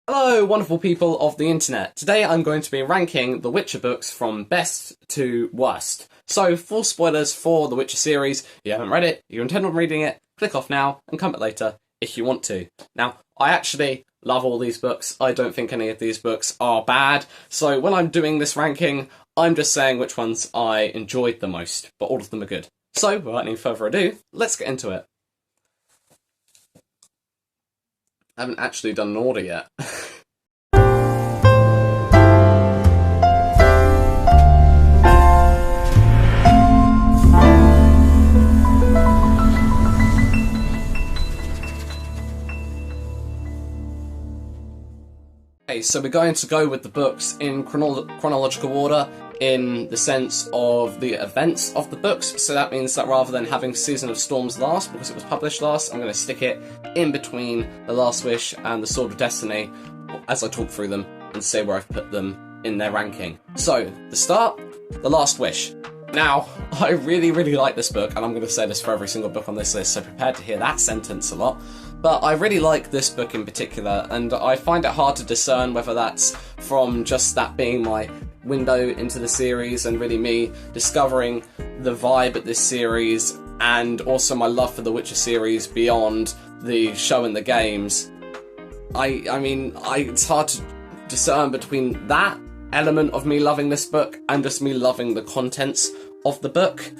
Hello, wonderful people of the internet. Today I'm going to be ranking the Witcher books from best to worst. So, full spoilers for the Witcher series. If you haven't read it, you intend on reading it, click off now and come back later if you want to. Now, I actually love all these books. I don't think any of these books are bad. So when I'm doing this ranking, I'm just saying which ones I enjoyed the most, but all of them are good. So, without any further ado, let's get into it. I haven't actually done an order yet. Okay, so we're going to go with the books in chronological order in the sense of the events of the books. So that means that rather than having Season of Storms last, because it was published last, I'm going to stick it in between The Last Wish and The Sword of Destiny as I talk through them and say where I've put them in their ranking. So, the start, The Last Wish. Now, I really like this book, and I'm going to say this for every single book on this list, so prepare to hear that sentence a lot. But I really like this book in particular, and I find it hard to discern whether that's from just that being my window into the series and really me discovering the vibe at this series, and also my love for the Witcher series beyond the show and the games. It's hard to discern between that element of me loving this book and just me loving the contents of the book.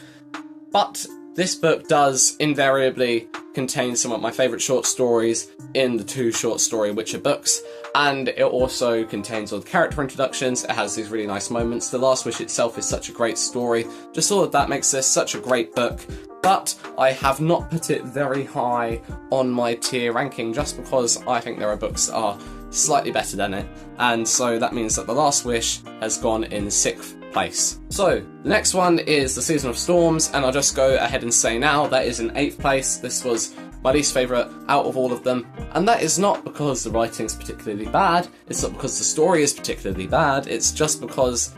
But this book does invariably contain some of my favourite short stories in the two short story Witcher books, and it also contains all the character introductions. It has these really nice moments. The Last Wish itself is such a great story. Just all of that makes this such a great book, but I have not put it very high on my tier ranking just because I think there are books that are slightly better than it, and so that means that The Last Wish has gone in 6th place. So, the next one is The Season of Storms, and I'll just go ahead and say now that is in 8th place. This was my least favourite out of all of them, and that is not because the writing's particularly bad, it's not because the story is particularly bad, it's just because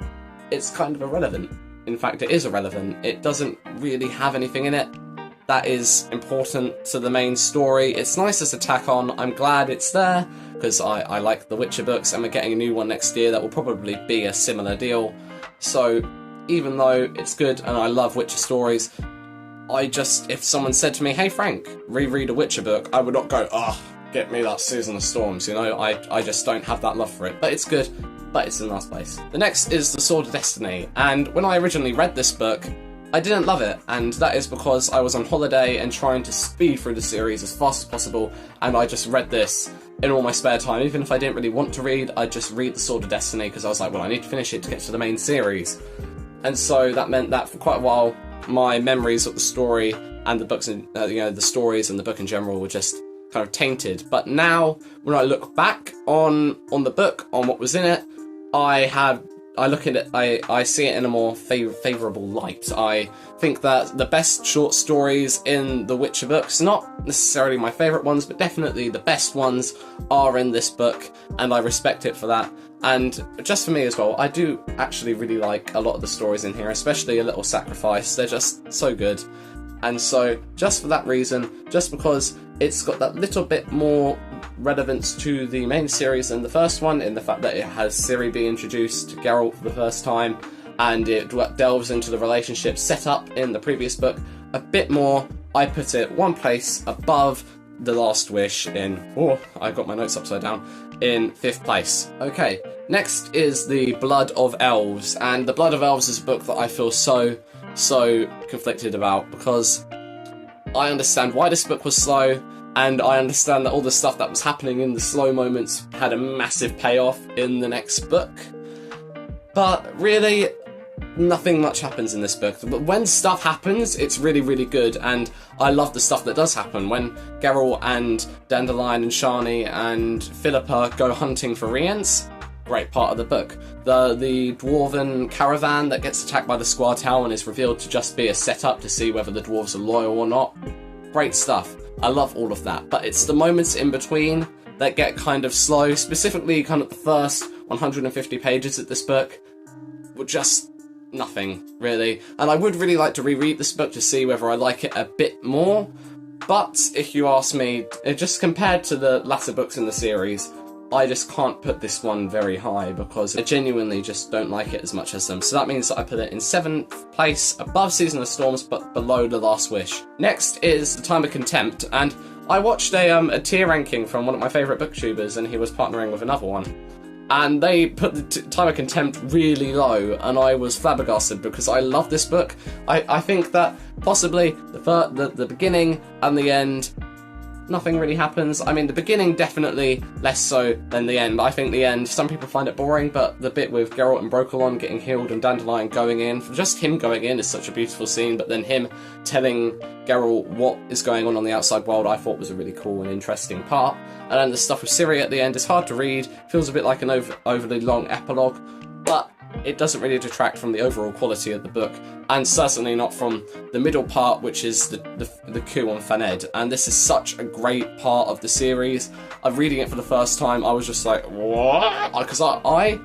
it's kind of irrelevant. In fact, it is irrelevant. It doesn't really have anything in it that is important to the main story. It's nice as a tack on. I'm glad it's there, because I like the Witcher books, and we're getting a new one next year that will probably be a similar deal. So, even though it's good and I love Witcher stories, if someone said to me, hey Frank, reread a Witcher book, I would not go, get me that Season of Storms, you know, I just don't have that love for it. But it's good, but it's in last place. The next is The Sword of Destiny, and when I originally read this book, I didn't love it, and that is because I was on holiday and trying to speed through the series as fast as possible, and I just read this in all my spare time. Even if I didn't really want to read, I'd just read The Sword of Destiny, because I was like, well, I need to finish it to get to the main series. And so that meant that for quite a while, my memories of the story and the books, and the stories and the book in general were just kind of tainted. But now, when I look back on the book, on what was in it, I look at it, I see it in a more favourable light. I think that the best short stories in the Witcher books, not necessarily my favourite ones, but definitely the best ones, are in this book, and I respect it for that. And just for me as well, I do actually really like a lot of the stories in here, especially A Little Sacrifice. They're just so good. And so, just for that reason, just because it's got that little bit more relevance to the main series than the first one, in the fact that it has Ciri be introduced to Geralt for the first time, and it delves into the relationship set up in the previous book a bit more, I put it one place above The Last Wish I got my notes upside down, in 5th place. Okay, next is The Blood of Elves, and The Blood of Elves is a book that I feel so conflicted about, because I understand why this book was slow, and I understand that all the stuff that was happening in the slow moments had a massive payoff in the next book. But really, nothing much happens in this book. But when stuff happens, it's really good, and I love the stuff that does happen. When Geralt and Dandelion and Shani and Philippa go hunting for Rience, great part of the book. The dwarven caravan that gets attacked by the Squartal and is revealed to just be a setup to see whether the dwarves are loyal or not. Great stuff. I love all of that. But it's the moments in between that get kind of slow, specifically kind of the first 150 pages of this book were just nothing, really. And I would really like to reread this book to see whether I like it a bit more. But if you ask me, just compared to the latter books in the series, I just can't put this one very high because I genuinely just don't like it as much as them. So that means that I put it in 7th place, above Season of Storms, but below The Last Wish. Next is The Time of Contempt, and I watched a tier ranking from one of my favourite booktubers, and he was partnering with another one. And they put the Time of Contempt really low, and I was flabbergasted because I love this book. I think that possibly the beginning and the end, nothing really happens. I mean, the beginning definitely less so than the end. I think the end, some people find it boring, but the bit with Geralt and Brokilon getting healed and Dandelion going in, just him going in is such a beautiful scene, but then him telling Geralt what is going on the outside world, I thought was a really cool and interesting part. And then the stuff with Ciri at the end is hard to read, feels a bit like an overly long epilogue, but it doesn't really detract from the overall quality of the book, and certainly not from the middle part, which is the coup on Faned. And this is such a great part of the series. I'm reading it for the first time, I was just like, what? Because I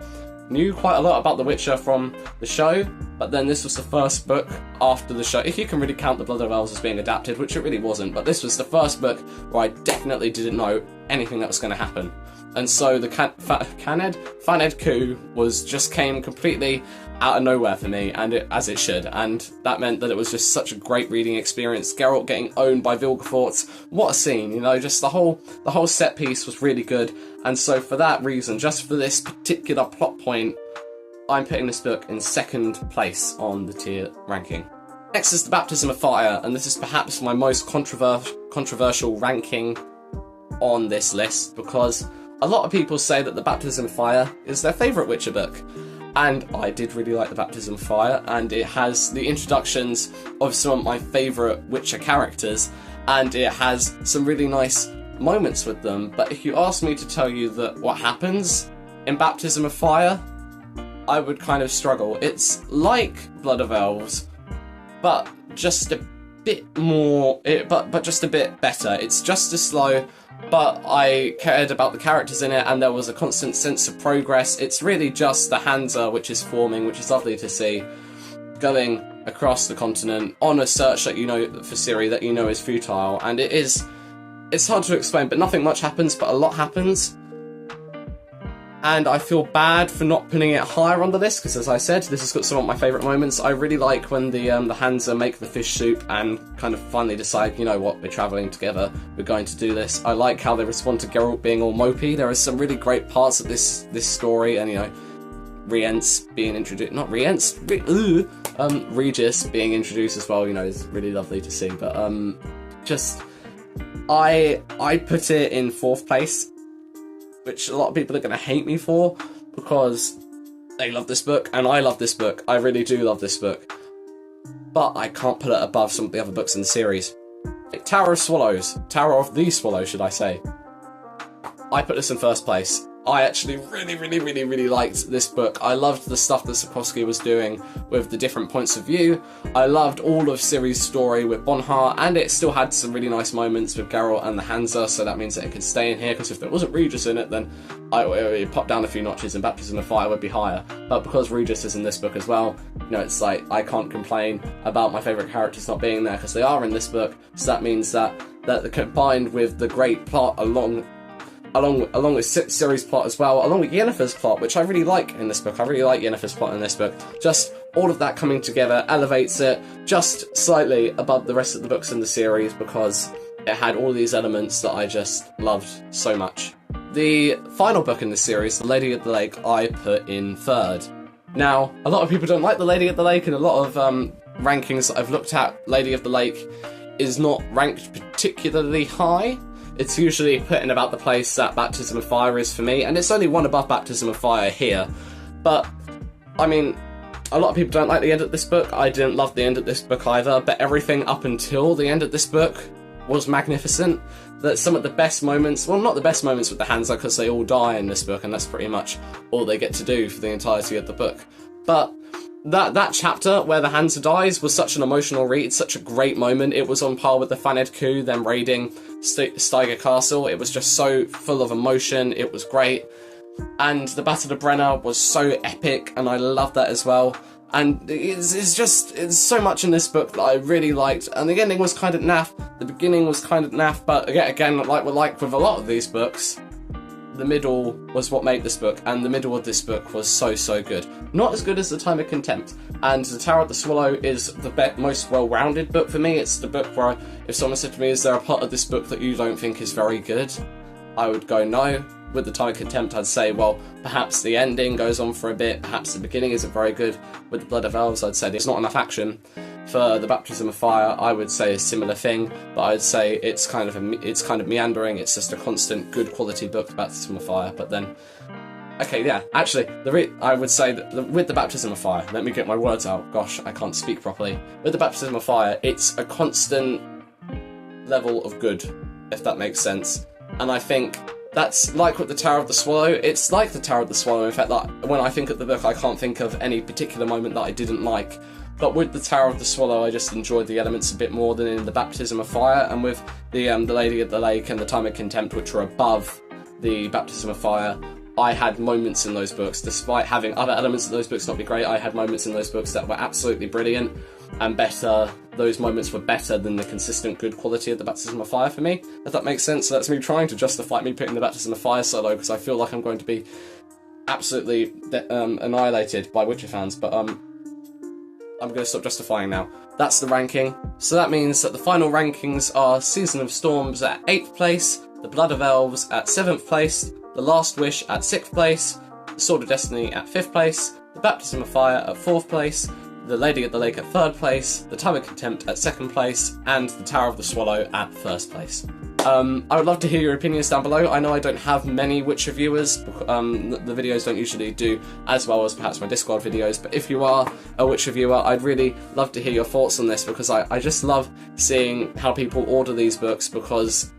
knew quite a lot about The Witcher from the show, but then this was the first book after the show, if you can really count The Blood of Elves as being adapted, which it really wasn't, but this was the first book where I definitely didn't know anything that was going to happen. And so the Faned coup came completely out of nowhere for me, and as it should, and that meant that it was just such a great reading experience. Geralt getting owned by Vilgefortz, what a scene, you know, just the whole set piece was really good. And so for that reason, just for this particular plot point, I'm putting this book in 2nd place on the tier ranking. Next is The Baptism of Fire, and this is perhaps my most controversial ranking on this list, because a lot of people say that The Baptism of Fire is their favourite Witcher book, and I did really like The Baptism of Fire, and it has the introductions of some of my favourite Witcher characters, and it has some really nice moments with them. But if you ask me to tell you that what happens in Baptism of Fire, I would kind of struggle. It's like Blood of Elves, but just a bit more, but just a bit better. It's just as slow, but I cared about the characters in it, and there was a constant sense of progress. It's really just the Hansa which is forming, which is lovely to see, going across the continent on a search that you know for Ciri that you know is futile, and it's hard to explain, but nothing much happens, but a lot happens. And I feel bad for not putting it higher on the list, because as I said, this has got some of my favourite moments. I really like when the Hansa make the fish soup and kind of finally decide, you know what, we're travelling together, we're going to do this. I like how they respond to Geralt being all mopey. There are some really great parts of this story, and you know, Regis being introduced, Regis being introduced as well, you know, is really lovely to see. But I put it in 4th place, which a lot of people are going to hate me for, because they love this book, and I love this book. I really do love this book. But I can't put it above some of the other books in the series. Like Tower of the Swallow, should I say. I put this in 1st place. I actually really liked this book. I loved the stuff that Sapkowski was doing with the different points of view. I loved all of Ciri's story with Bonhart, and it still had some really nice moments with Geralt and the Hansa, so that means that it could stay in here, because if there wasn't Regis in it, then it would pop down a few notches and Baptism of Fire would be higher. But because Regis is in this book as well, you know, it's like, I can't complain about my favourite characters not being there, because they are in this book, so that means that combined with the great plot along with Ciri's plot as well, along with Yennefer's plot, which I really like in this book. I really like Yennefer's plot in this book. Just all of that coming together elevates it just slightly above the rest of the books in the series, because it had all these elements that I just loved so much. The final book in the series, The Lady of the Lake, I put in 3rd. Now, a lot of people don't like The Lady of the Lake, and a lot of rankings that I've looked at, Lady of the Lake is not ranked particularly high. It's usually put in about the place that Baptism of Fire is for me, and it's only one above Baptism of Fire here. But, I mean, a lot of people don't like the end of this book. I didn't love the end of this book either, but everything up until the end of this book was magnificent. That some of the best moments, well, not the best moments with the Hansa, because they all die in this book, and that's pretty much all they get to do for the entirety of the book. But that chapter where the Hansa dies was such an emotional read, such a great moment. It was on par with the Faned coup, them raiding Steiger Castle. It was just so full of emotion. It was great. And the Battle of Brenna was so epic, and I love that as well. And it's so much in this book that I really liked. And the ending was kind of naff. The beginning was kind of naff, but again, like with a lot of these books, the middle was what made this book, and the middle of this book was so good. Not as good as The Time of Contempt, and The Tower of the Swallow is the most well-rounded book for me. It's the book where, if someone said to me, is there a part of this book that you don't think is very good? I would go no. With The Time of Contempt, I'd say, well, perhaps the ending goes on for a bit, perhaps the beginning isn't very good. With The Blood of Elves, I'd say there's not enough action. For The Baptism of Fire, I would say a similar thing, but I'd say it's kind of meandering. It's just a constant, good quality book, The Baptism of Fire. But then, okay, yeah, actually, I would say that with The Baptism of Fire, let me get my words out. Gosh, I can't speak properly. With The Baptism of Fire, it's a constant level of good, if that makes sense. And I think that's like with The Tower of the Swallow. It's like The Tower of the Swallow, in fact, that when I think of the book, I can't think of any particular moment that I didn't like. But with The Tower of the Swallow, I just enjoyed the elements a bit more than in The Baptism of Fire, and with the Lady at the Lake and The Time of Contempt, which are above The Baptism of Fire, I had moments in those books, despite having other elements of those books not be great, I had moments in those books that were absolutely brilliant, and better. Those moments were better than the consistent good quality of The Baptism of Fire for me, if that makes sense. So that's me trying to justify me putting The Baptism of Fire so low, because I feel like I'm going to be absolutely annihilated by Witcher fans, but I'm going to stop justifying now. That's the ranking. So that means that the final rankings are Season of Storms at 8th place, The Blood of Elves at 7th place, The Last Wish at 6th place, The Sword of Destiny at 5th place, The Baptism of Fire at 4th place, The Lady at the Lake at 3rd place, The Time of Contempt at 2nd place, and The Tower of the Swallow at 1st place. I would love to hear your opinions down below. I know I don't have many Witcher viewers, the videos don't usually do as well as perhaps my Discord videos, but if you are a Witcher viewer, I'd really love to hear your thoughts on this, because I just love seeing how people order these books, because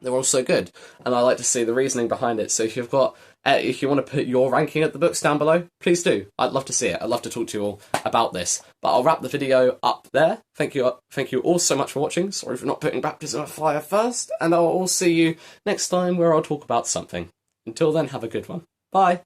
they're all so good, and I like to see the reasoning behind it. So if you want to put your ranking at the books down below, please do. I'd love to see it. I'd love to talk to you all about this. But I'll wrap the video up there. Thank you all so much for watching. Sorry for not putting Baptism of Fire first, and I'll see you next time where I'll talk about something. Until then, have a good one. Bye.